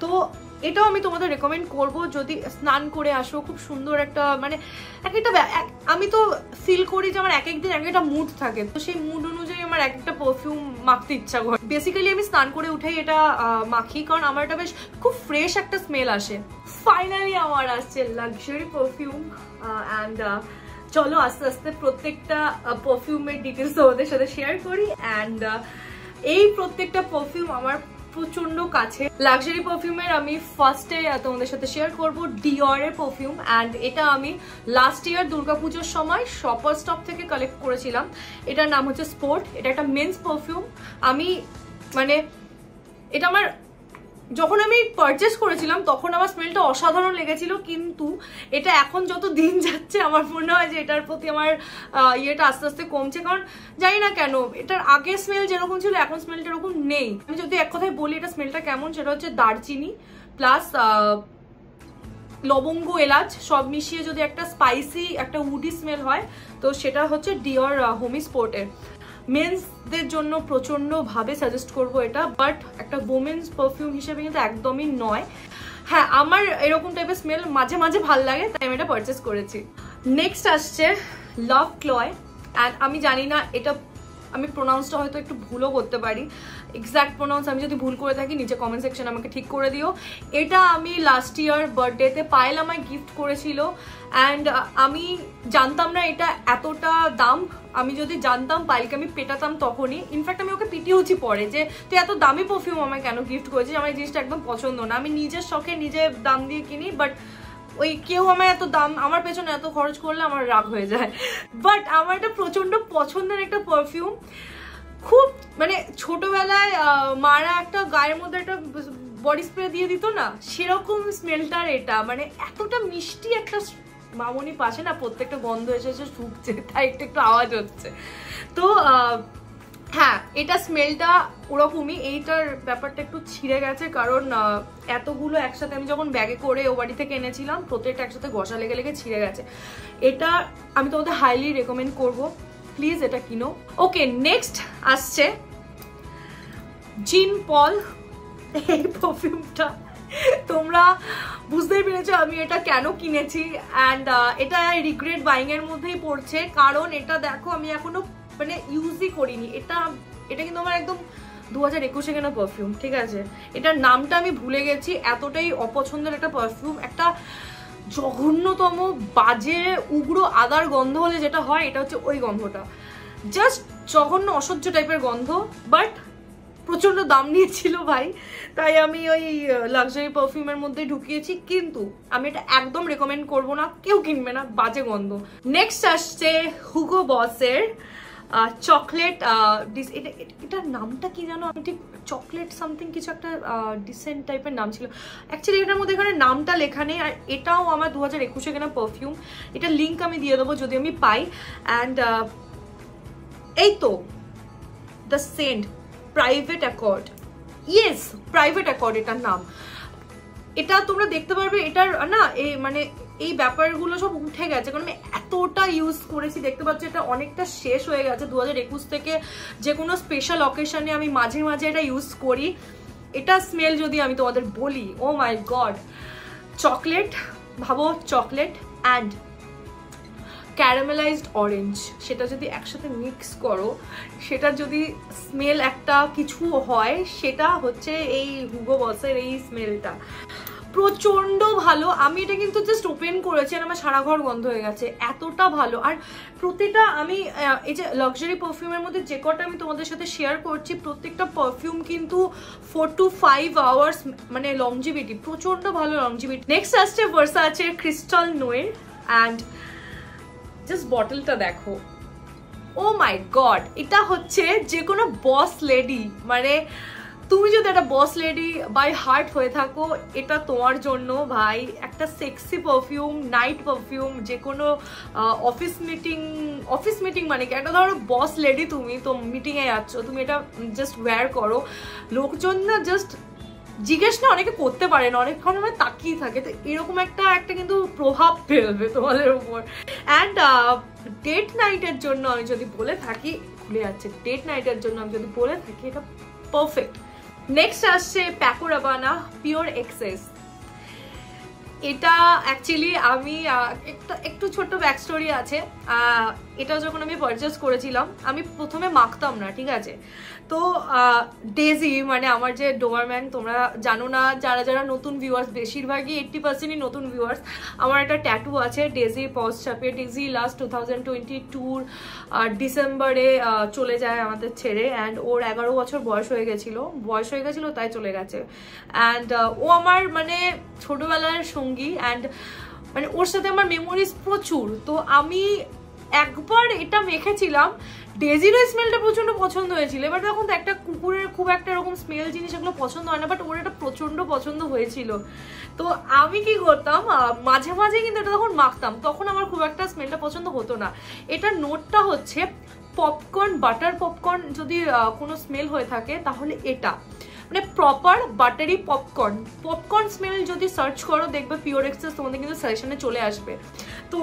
তো এটাও আমি তোমাদের রেকমেন্ড করব, যদি স্নান করে আসো, খুব সুন্দর একটা মানে একটা আমি তো ফিল করি যে আমার এক একদিন এক একটা মুড থাকে, তো সেই মুড অনুযায়ী আমার এক একটা পারফিউম মাখতে ইচ্ছা করে। বেসিক্যালি আমি স্নান করে উঠেই এটা মাখি, কারণ আমার এটা বেশ খুব ফ্রেশ একটা স্মেল আসে। ফাইনালি আমার আসছে লাক্সারি পারফিউম, অ্যান্ড চলো আস্তে আস্তে প্রত্যেকটা পারফিউমের ডিটেলস তোমাদের সাথে শেয়ার করি। অ্যান্ড এই প্রত্যেকটা পারফিউম আমার প্রচন্ড কাছে। লাক্সারি পারফিউমের আমি ফার্স্টে তোমাদের সাথে শেয়ার করব ডিওরের পারফিউম, অ্যান্ড এটা আমি লাস্ট ইয়ার দুর্গাপুজোর সময় শপার স্টপ থেকে কালেক্ট করেছিলাম। এটার নাম হচ্ছে স্পোর্ট, এটা একটা মেন্স পারফিউম। আমি মানে এটা আমার যখন আমি পারচেস করেছিলাম তখন আমার স্মেলটা অসাধারণ লেগেছিল, কিন্তু এটা এখন যত দিন যাচ্ছে আমার মনে হয় যে এটার প্রতি আমার ইয়েটা আস্তে আস্তে কমছে। কারণ জানি না কেন, এটার আগের স্মেল যেরকম ছিল এখন স্মেলটা এরকম নেই। আমি যদি এক কথায় বলি এটা স্মেলটা কেমন, সেটা হচ্ছে দারচিনি প্লাস লবঙ্গ, এলাচ সব মিশিয়ে যদি একটা স্পাইসি একটা উডি স্মেল হয়, তো সেটা হচ্ছে ডিওর হোমি স্পোর্টের। মেন্সদের জন্য প্রচন্ডভাবে সাজেস্ট করবো এটা, বাট একটা ওমেন্স পারফিউম হিসেবে কিন্তু একদমই নয়। হ্যাঁ, আমার এরকম টাইপের স্মেল মাঝে মাঝে ভাল লাগে, তাই আমি এটা পারচেস করেছি। নেক্সট আসছে লাভ ক্লয়, অ্যান্ড আমি জানি না এটা আমি প্রোনাউন্সটা হয়তো একটু ভুলও করতে পারি, এক্স্যাক্ট প্রোনাউন্স আমি যদি ভুল করে থাকি নিচে কমেন্ট সেকশন আমাকে ঠিক করে দিও। এটা আমি লাস্ট ইয়ার বার্থডেতে পায়েল আমায় গিফট করেছিল, অ্যান্ড আমি জানতাম না এটা এতটা দাম। আমি যদি জানতাম পায়েলকে আমি পেটাতাম তখনই। ইনফ্যাক্ট আমি ওকে পিটিয়েছি পরে যে তুই এত দামি পারফিউম আমায় কেন গিফট করেছিস, আমার এই জিনিসটা একদম পছন্দ না। আমি নিজের শখে নিজে দাম দিয়ে কিনি, বাট ওই কেউ আমার এত দাম আমার পেছনে এত খরচ করলে আমার রাগ হয়ে যায়। বাট আমার এটা প্রচন্ড পছন্দের একটা পারফিউম। খুব মানে ছোটবেলায় মারা একটা গায়ের মধ্যে একটা বডি স্প্রে দিয়ে দিত না, সেরকম স্মেলটার এটা। মানে এতটা মিষ্টি একটা মামনি পাশে না, প্রত্যেকটা গন্ধ এসে এসে শুকছে, তাই একটু আওয়াজ হচ্ছে। তো হ্যাঁ, এটা স্মেলটা ওরকমই। এইটার ব্যাপারটা একটু ছিঁড়ে গেছে, কারণ এতগুলো একসাথে আমি যখন ব্যাগে করে ও বাড়ি থেকে এনেছিলাম, প্রত্যেকটা একসাথে ঘষা লেগে লেগে ছিঁড়ে গেছে। এটা আমি তোমাদের হাইলি রেকমেন্ড করবো, প্লিজ এটা কিনো। ওকে, নেক্সট আসছে জিন পল। এই পারফিউমটা তোমরা বুঝতেই পেরেছো আমি এটা কেন কিনেছি, অ্যান্ড এটা রিগ্রেট বাইং এর মধ্যেই পড়ছে। কারণ এটা দেখো আমি এখনো মানে ইউজই করিনি। এটা কিন্তু আমার একদম 2021-এ কেনা পারফিউম, ঠিক আছে? এটার নামটা আমি ভুলে গেছি, এতটাই অপছন্দের একটা পারফিউম। একটা জঘন্যতম বাজে উগ্র আদার গন্ধ হলে যেটা হয়, এটা হচ্ছে ওই গন্ধটা। জাস্ট জঘন্য অসহ্য টাইপের গন্ধ, বাট প্রচন্ড দাম নিয়েছিল ভাই, তাই আমি ওই লাক্সারি পারফিউমের মধ্যে ঢুকিয়েছি। কিন্তু আমি এটা একদম রেকমেন্ড করবো না, কেউ কিনবে না, বাজে গন্ধ। নেক্সট আসছে হুগো বসের চকলেট। এটার নামটা কি জানো, আমি ঠিক চকলেট সামথিং কিছু একটা ডিসেন্ট টাইপের নাম ছিল। অ্যাকচুয়ালি এটার মধ্যে এখানে নামটা লেখা নেই, আর এটাও আমার 2021-এ কেনা পারফিউম। এটার লিঙ্ক আমি দিয়ে দেবো যদি আমি পাই। অ্যান্ড এই তো the scent Private Accord, yes Private Accord এটার নাম। এটা তোমরা দেখতে পারবে, এটার না মানে এই ব্যাপারগুলো সব উঠে গেছে, কারণ আমি এতটা ইউজ করেছি। দেখতে পাচ্ছ এটা অনেকটা শেষ হয়ে গেছে 2021 থেকে। যে কোনো স্পেশাল অকেশনে আমি মাঝে মাঝে এটা ইউজ করি। এটা স্মেল যদি আমি তোমাদের বলি, ও মাই গড, চকলেট, ভাবো চকলেট অ্যান্ড ক্যারামেলাইজড অরেঞ্জ, সেটা যদি একসাথে মিক্স করো, সেটা যদি স্মেল একটা কিছু হয়, সেটা হচ্ছে এই হুগো বসের এই স্মেলটা। প্রচন্ড ভালো। আমি এটা কিন্তু জাস্ট ওপেন করেছি আর আমার সারা ঘর গন্ধ হয়ে গেছে, এতটা ভালো। আর প্রতিটা আমি এই যে লাক্সারি পারফিউমের মধ্যে যে কটা আমি তোমাদের সাথে শেয়ার করছি, প্রত্যেকটা পারফিউম কিন্তু 4 to 5 আওয়ার্স মানে লংজিভিটি, প্রচন্ড ভালো লংজিভিটি। নেক্সট আসছে ভার্সাচের ক্রিস্টাল নোয়ের, অ্যান্ড জাস্ট বটলটা দেখো, ও মাই গড। এটা হচ্ছে যে কোনো বস লেডি, মানে তুমি যদি একটা বস লেডি বাই হার্ট হয়ে থাকো, এটা তোমার জন্য ভাই। একটা সেক্সি পারফিউম, নাইট পারফিউম, যে কোনো অফিস মিটিং মানে কি, একটা ধরো বস লেডি, তুমি তো মিটিংয়ে যাচ্ছ, তুমি এটা জাস্ট ওয়্যার করো, লোকজন না জাস্ট জিজ্ঞেস না অনেকে করতে পারে না, অনেকক্ষণ আমার তাকিয়ে থাকে। তো এরকম একটা কিন্তু প্রভাব ফেলবে তোমাদের উপর। অ্যান্ড ডেট নাইটের জন্য আমি যদি বলে থাকি, খুলে যাচ্ছে, ডেট নাইটের জন্য আমি যদি বলে থাকি, এটা পারফেক্ট। নেক্সট আসছে প্যাকো রাবানা পিওর এক্সেস। এটা অ্যাকচুয়ালি আমি একটু ছোট্ট ব্যাক স্টোরি আছে। এটা যখন আমি পারচেস করেছিলাম, আমি প্রথমে মাখতাম না, ঠিক আছে? তো ডেজি মানে আমার যে ডোবারম্যান, তোমরা জানো না, যারা নতুন ভিউয়ার্স, বেশিরভাগই 80%ই নতুন ভিউয়ার্স, আমার একটা ট্যাটু আছে ডেজি পজ ছাপে। ডেজি লাস্ট 2022 ডিসেম্বরে চলে যায় আমাদের ছেড়ে, অ্যান্ড ওর 11 বছর বয়স হয়ে গেছিলো তাই চলে গেছে। অ্যান্ড ও আমার মানে ছোটবেলার সঙ্গী, অ্যান্ড মানে ওর সাথে আমার মেমোরিজ প্রচুর। তো আমি একবার এটা মেখেছিলাম, ডেজিরও স্মেলটা প্রচন্ড পছন্দ হয়েছিল। এবার দেখুন তো একটা কুকুরের খুব একটা এরকম স্মেল জিনিস এগুলো পছন্দ হয় না, বাট ওর এটা প্রচন্ড পছন্দ হয়েছিল। তো আমি কি করতাম, মাঝে মাঝে কিন্তু এটা তখন মাখতাম, তখন আমার খুব একটা স্মেলটা পছন্দ হতো না। এটার নোটটা হচ্ছে পপকর্ন, বাটার পপকর্ন যদি কোনো স্মেল হয়ে থাকে তাহলে এটা মানে proper buttery popcorn. Popcorn smell যদি সার্চ করো দেখবে পিওর এক্সেস তোমাদের কিন্তু সাজেশনে চলে আসবে। তো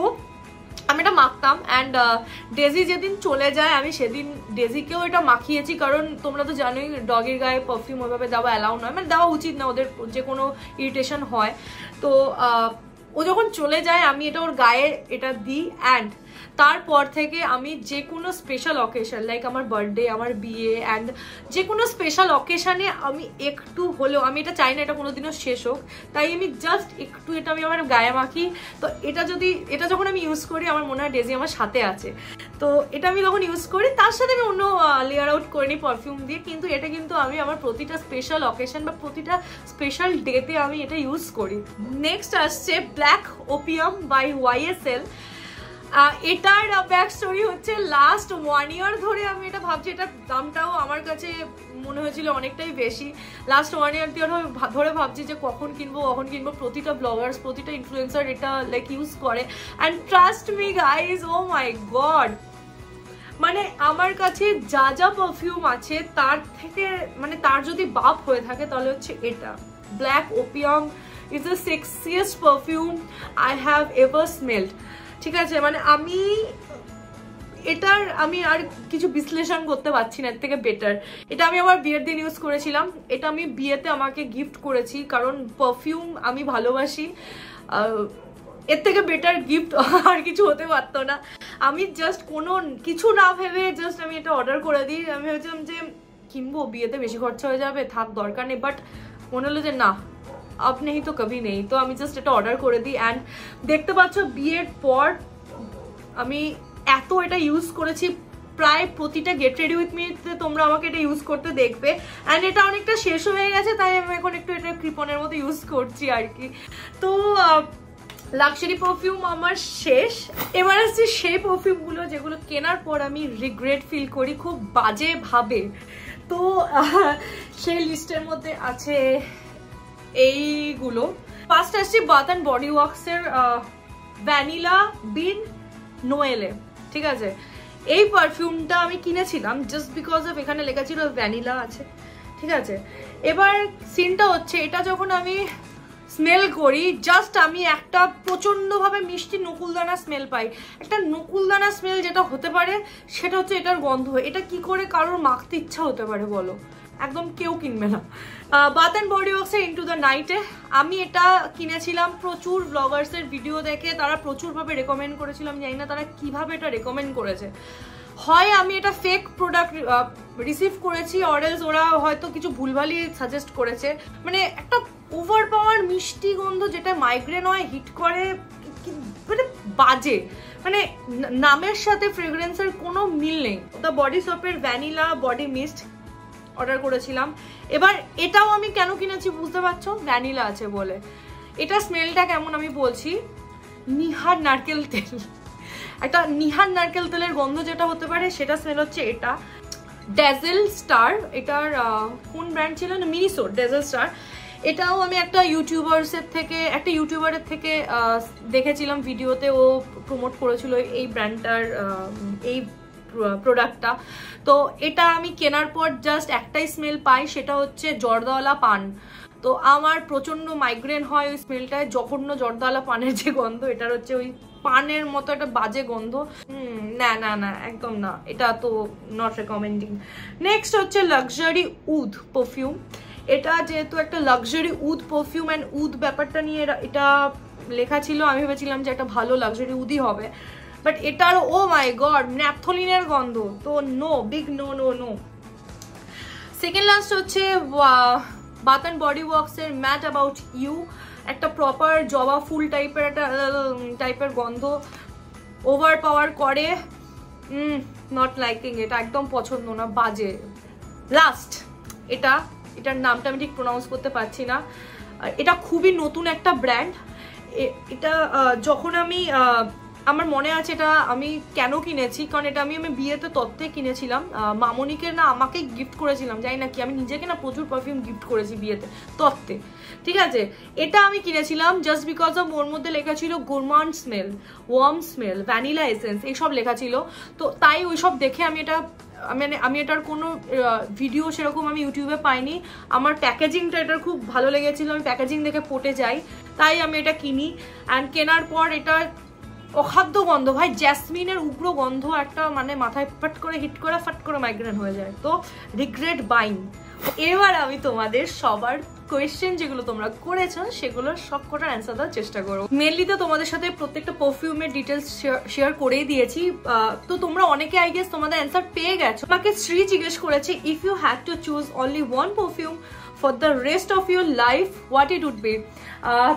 আমি এটা মাখতাম অ্যান্ড ডেজি যেদিন চলে যায় আমি সেদিন ডেজিকেও এটা মাখিয়েছি, কারণ তোমরা তো জানোই ডগের গায়ে পারফিউম ওইভাবে দেওয়া অ্যালাউ নয়, মানে দেওয়া উচিত না, ওদের যে কোনো ইরিটেশন হয়। তো ও যখন চলে যায় আমি এটা ওর গায়ে এটা দিই, অ্যান্ড তারপর থেকে আমি যে কোনো স্পেশাল অকেশন লাইক আমার বার্থডে, আমার বিয়ে অ্যান্ড যে কোনো স্পেশাল অকেশানে আমি একটু হলেও, আমি এটা চাই না এটা কোনোদিনও শেষ হোক, তাই আমি জাস্ট একটু এটা আমি আমার গায়ে মাখি। তো এটা যখন আমি ইউজ করি আমার মনে হয় ডেজি আমার সাথে আছে, তো এটা আমি যখন ইউজ করি তার সাথে আমি অন্য লেয়ার আউট করে নিই পারফিউম দিয়ে, কিন্তু এটা কিন্তু আমি আমার প্রতিটা স্পেশাল অকেশন বা প্রতিটা স্পেশাল ডেতে আমি এটা ইউজ করি। নেক্সট আসছে ব্ল্যাক ওপিয়াম বাই YSL। এটার ব্যাক স্টোরি হচ্ছে লাস্ট 1 year ধরে আমি এটা ভাবছি, এটার দামটাও আমার কাছে মনে হয়েছিল অনেকটাই বেশি। লাস্ট 1 year ধরে ভাবছি যে কখন কিনবো। প্রতিটা ব্লগার্স, প্রতিটা ইনফ্লুয়েন্সার এটা লাইক ইউজ করে, and trust me guys, oh my god, মানে আমার কাছে যা যা পারফিউম আছে তার থেকে মানে তার যদি বাপ হয়ে থাকে তাহলে হচ্ছে এটা। Black Opium is the sexiest perfume I have ever smelled. ঠিক আছে, মানে আমি আর কিছু বিশ্লেষণ করতে পারছি না, এর থেকে বেটার। এটা আমি আমার বিয়ের দিন ইউজ করেছিলাম, এটা আমি বিয়েতে আমাকে গিফট করেছি, কারণ পারফিউম আমি ভালোবাসি। এর থেকে বেটার গিফট আর কিছু হতে পারতো না। আমি জাস্ট কোনো কিছু না ভেবে জাস্ট আমি এটা অর্ডার করে দিই। আমি ভেবেছিলাম যে কিনবো, বিয়েতে বেশি খরচা হয়ে যাবে, থাক দরকার নেই, বাট মনে হলো যে না, अब नहीं तो कभी नहीं, তো আমি জাস্ট এটা অর্ডার করে দিই। অ্যান্ড দেখতে পাচ্ছ বিয়ের পর আমি এত এটা ইউজ করেছি, প্রায় প্রতিটা গেট রেডি উইথ মিতে তোমরা আমাকে এটা ইউজ করতে দেখবে। অ্যান্ড এটা অনেকটা শেষ হয়ে গেছে, তাই আমি এখন একটু এটা কৃপনের মতো ইউজ করছি আর কি। তো লাক্সারি পারফিউম আমার শেষ। এবার আসছে সেই পারফিউমগুলো যেগুলো কেনার পর আমি রিগ্রেট ফিল করি খুব বাজে ভাবে। তো সেই লিস্টের মধ্যে আছে এইগুলো। ফার্স্ট আসছে বাথ অ্যান্ড বডি ওয়ার্কসের ভ্যানিলা বিন নোয়েলে। ঠিক আছে, এই পারফিউমটা আমি কিনেছিলাম জাস্ট বিকজ অফ এখানে লেখা ছিল ভ্যানিলা আছে। ঠিক আছে, এবার সিনটা হচ্ছে এটা যখন আমি স্মেল করি, জাস্ট আমি একটা প্রচন্ডভাবে মিষ্টি নকুলদানা স্মেল পাই। একটা নকুলদানা স্মেল যেটা হতে পারে সেটা হচ্ছে এটার গন্ধ। এটা কি করে কারোর মাখতে ইচ্ছা হতে পারে বলো? একদম কেউ কিনবে না। বাথ অ্যান্ড বডি ওয়ার্কসের ইনটু দ্য নাইটে আমি এটা কিনেছিলাম প্রচুর ব্লগার্সের ভিডিও দেখে, তারা প্রচুরভাবে রেকমেন্ড করেছিলাম, জানি না তারা কিভাবে এটা রেকমেন্ড করেছে। হয় আমি এটা ফেক প্রোডাক্ট রিসিভ করেছি, অরেলস ওরা হয়তো কিছু ভুলভালই সাজেস্ট করেছে। মানে একটা ওভার পাওয়ার মিষ্টি গন্ধ যেটা মাইগ্রেন হয়, হিট করে, মানে বাজে, মানে নামের সাথে ফ্রেগ্রেন্সের কোনো মিল নেই। দ্য বডি শপের ভ্যানিলা বডি মিস্ট অর্ডার করেছিলাম। এবার এটাও আমি কেন কিনেছি বুঝতে পারছো, ভ্যানিলা আছে বলে। এটা স্মেলটা কেমন আমি বলছি, নিহার নারকেল তেল, একটা নিহার নারকেল তেলের গন্ধ যেটা হতে পারে সেটা স্মেল হচ্ছে এটা। ডেজেল স্টার, এটার কোন ব্র্যান্ড ছিল না, মিনিসো ডেজেল স্টার। এটাও আমি একটা ইউটিউবারের থেকে দেখেছিলাম ভিডিওতে, ও প্রমোট করেছিল এই ব্র্যান্ডটার এই প্রোডাক্টটা। তো এটা আমি কেনার পর জাস্ট একটাই স্মেল পাই, সেটা হচ্ছে জর্দাওয়ালা পান। তো আমার প্রচন্ড মাইগ্রেন হয় ওই স্মেলটায়, জঘন্য জর্দাওয়ালা পানের যে গন্ধ, এটার হচ্ছে ওই পানের মতো একটা বাজে গন্ধ। না না না, একদম না, এটা তো নট রেকমেন্ডিং। নেক্সট হচ্ছে লাক্সারি উড পারফিউম। এটা যেহেতু একটা luxury wood perfume and wood ব্যাপারটা নিয়ে এটা লেখা ছিল, আমি ভেবেছিলাম যে একটা ভালো লাক্সারি উডই হবে, বাট এটার ও মাই গড ন্যাপথলিনের গন্ধ। তো no, big no no no. Second last হচ্ছে বাথ অ্যান্ড বডি ওয়ার্কসের ম্যাট অ্যাবাউট ইউ। একটা প্রপার জবা ফুল টাইপের একটা টাইপের গন্ধ, ওভার পাওয়ার করে, নট লাইকিং, এটা একদম পছন্দ না, বাজে। লাস্ট এটার নামটা আমি ঠিক প্রোনাউন্স করতে পারছি না। এটা খুবই নতুন একটা ব্র্যান্ড। এটা যখন আমি আমার মনে আছে এটা আমি কেন কিনেছি, কারণ এটা আমি বিয়েতে তত্ত্বে কিনেছিলাম, মামনিকে না আমাকে গিফট করেছিলাম, জানি না কি, আমি নিজেকে না প্রচুর পারফিউম গিফট করেছি বিয়েতে তত্ত্বে, ঠিক আছে। এটা আমি কিনেছিলাম জাস্ট বিকজ অফ ওর মধ্যে লেখা ছিল gourmand smell, warm smell, vanilla essence, এইসব লেখা ছিল। তো তাই ওইসব দেখে আমি এটা আমি এটার কোনো ভিডিও সেরকম আমি ইউটিউবে পাইনি, আমার প্যাকেজিংটা এটার খুব ভালো লেগেছিল, আমি প্যাকেজিং দেখে পটে যাই, তাই আমি এটা কিনি। অ্যান্ড কেনার পর এটা অখাদ্য গন্ধ ভাই, জ্যাসমিনের উগ্র গন্ধ একটা, মানে মাথায় ফট করে হিট করে ফট করে মাইগ্রেন হয়ে যায়, তো রিগ্রেট বাইং। এবার আমি তোমাদের সবার কোয়েশ্চেন যেগুলো তোমরা করেছো সেগুলোর সব কটার অ্যান্সার দেওয়ার চেষ্টা করো। মেনলি তো তোমাদের সাথে প্রত্যেকটা পারফিউমের ডিটেলস শেয়ার করেই দিয়েছি, তো তোমরা অনেকে আই গেস তোমাদের অ্যান্সার পেয়ে গেছো। আমাকে শ্রী জিজ্ঞেস করেছে if you had to choose only one perfume for the rest of your life what it would be.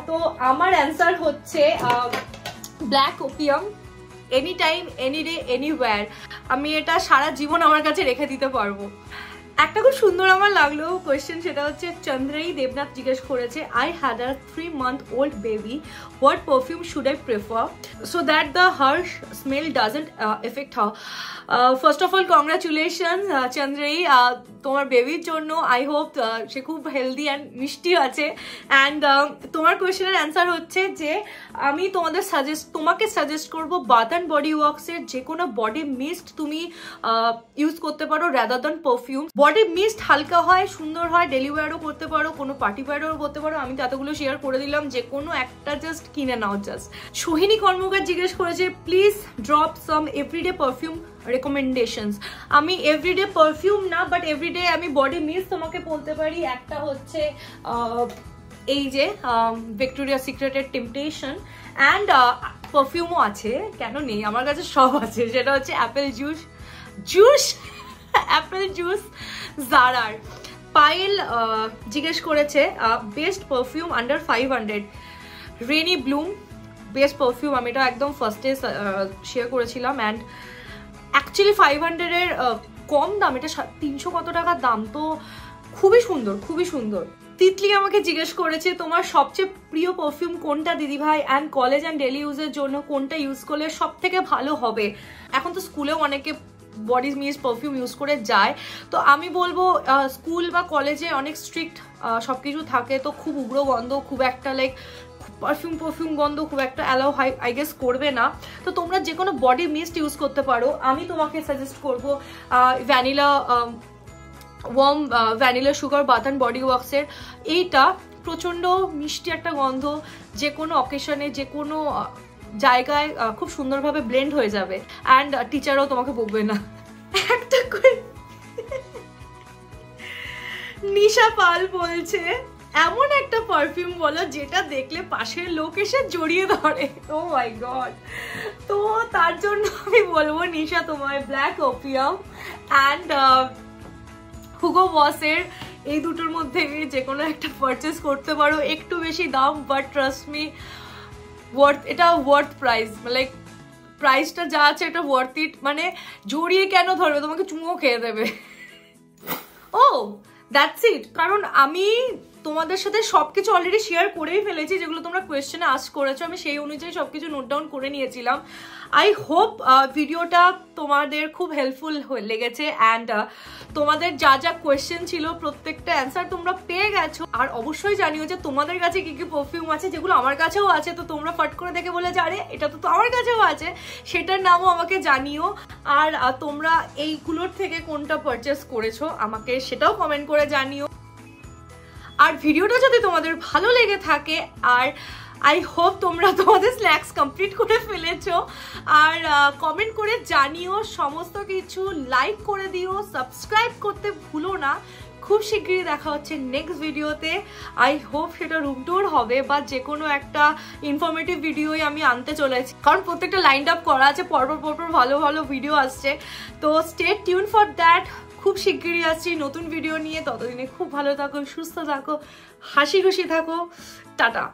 তো আমার অ্যান্সার হচ্ছে Black Opium, any time any day anywhere. আমি এটা সারা জীবন আমার কাছে রেখে দিতে পারবো। একটা খুব সুন্দর আমার লাগলো কোয়েশ্চেন, সেটা হচ্ছে চন্দ্রাই দেবনাথ জিজ্ঞেস করেছে I had a 3-month-old baby, what perfume should I prefer so that the harsh smell doesn't affect her. First of all congratulation Chandrai, তোমার বেবির জন্য আই হোপ সে খুব হেলদি অ্যান্ড মিষ্টি আছে। অ্যান্ড তোমার কোয়েশ্চেনের অ্যান্সার হচ্ছে যে আমি তোমাকে সাজেস্ট করবো বাথ অ্যান্ড বডি ওয়ার্কসের যে কোনো বডি মিস্ট তুমি ইউজ করতে পারো rather than perfume. Body mist হালকা হয়, সুন্দর হয়, ডেলি ওয়্যারও করতে পারো, কোনো পার্টি ওয়্যারও করতে পারো। আমি তো এতগুলো শেয়ার করে দিলাম, যে কোনো একটা জাস্ট কিনে নাও। জাস্ট সোহিনী কর্মকার জিজ্ঞেস করেছে please drop some everyday perfume recommendations. আমি এভরিডে পারফিউম না, বাট এভরিডে আমি বডি মিস্ট তোমাকে বলতে পারি। একটা হচ্ছে এই যে ভিক্টোরিয়া সিক্রেটের টেম্পটেশন, অ্যান্ড পারফিউমও আছে, কেন নেই, আমার কাছে সব আছে। সেটা হচ্ছে অ্যাপেল জুস অ্যাপেল জুস জারার। পায়েল জিজ্ঞেস করেছে best perfume under 500, rainy bloom best perfume. আমি এটা একদম ফার্স্টে শেয়ার করেছিলাম। অ্যান্ড অ্যাকচুয়ালি 500-এর কম দাম, এটা 300 কত টাকার দাম, তো খুবই সুন্দর, খুবই সুন্দর। তিতলি আমাকে জিজ্ঞেস করেছে তোমার সবচেয়ে প্রিয় পারফিউম কোনটা দিদিভাই, অ্যান্ড কলেজ অ্যান্ড ডেলি ইউজের জন্য কোনটা ইউজ করলে সব থেকে ভালো হবে। এখন তো স্কুলেও অনেকে বডি মিস্ট পারফিউম ইউজ করে যায়, তো আমি বলবো স্কুল বা কলেজে অনেক স্ট্রিক্ট সব কিছু থাকে, তো খুব উগ্র গন্ধ, খুব একটা লাইক পারফিউম গন্ধ খুব একটা অ্যালাউ আই গেস করবে না। তো তোমরা যে কোনো বডি মিস্ট ইউজ করতে পারো। আমি তোমাকে সাজেস্ট করবো vanilla warm vanilla sugar Bath and Body ওয়ার্কসের। এইটা প্রচণ্ড মিষ্টি একটা গন্ধ, যে কোনো অকেশনে যে কোনো জায়গায় খুব সুন্দরভাবে ব্লেন্ড হয়ে যাবে, অ্যান্ড টিচারও তোমাকে বকবে না। একটা করে নিশা পাল বলছে এমন একটা পারফিউম বলো যেটা দেখলে পাশের লোক এসে জড়িয়ে ধরে। ও মাই গড, তো তার জন্য আমি বলবো নিশা তোমার ব্ল্যাক ওপিয়াম অ্যান্ড হুগো বসের এই দুটোর মধ্যে যে কোনো একটা পারচেস করতে পারো। একটু বেশি দাম, বাট ট্রাস্ট মি এটা ওয়ার্থ প্রাইস, লাইক প্রাইসটা যা আছে এটা ওয়ার্থ ইট। মানে জড়িয়ে কেন ধরবে, তোমাকে চুমো খেয়ে দেবে। ও দ্যাটস ইট, কারণ আমি তোমাদের সাথে সবকিছু অলরেডি শেয়ার করেই ফেলেছি, যেগুলো তোমরা কোয়েশ্চেনে আস্ক করেছো, আমি সেই অনুযায়ী সবকিছু নোট ডাউন করে নিয়েছিলাম। আই হোপ ভিডিওটা তোমাদের খুব হেল্পফুল লেগেছে, অ্যান্ড তোমাদের যা যা কোয়েশ্চেন ছিল প্রত্যেকটা অ্যান্সার তোমরা পেয়ে গেছো। আর অবশ্যই জানিও যে তোমাদের কাছে কি কি পারফিউম আছে, যেগুলো আমার কাছেও আছে, তো তোমরা ফট করে দেখে বলে যে আরে এটা তো আমার কাছেও আছে, সেটার নামও আমাকে জানিও। আর তোমরা এইগুলোর থেকে কোনটা পারচেস করেছো আমাকে সেটাও কমেন্ট করে জানিও। আর ভিডিওটা যদি তোমাদের ভালো লেগে থাকে, আর আই হোপ তোমরা তোমাদের স্ন্যাক্স কমপ্লিট করে ফেলেছো, আর কমেন্ট করে জানিও সমস্ত কিছু, লাইক করে দিও, সাবস্ক্রাইব করতে ভুলো না। খুব শীঘ্রই দেখা হচ্ছে নেক্সট ভিডিওতে। আই হোপ সেটা রুম ট্যুর হবে বা যে কোনো একটা ইনফরমেটিভ ভিডিওই আমি আনতে চলেছি, কারণ প্রত্যেকটা লাইন আপ করা আছে, পরপর ভালো ভালো ভিডিও আসছে, তো স্টে টিউন ফর দ্যাট। খুব শিগগিরই আসছি নতুন ভিডিও নিয়ে, ততদিনে খুব ভালো থাকো, সুস্থ থাকো, হাসি খুশি থাকো, টাটা।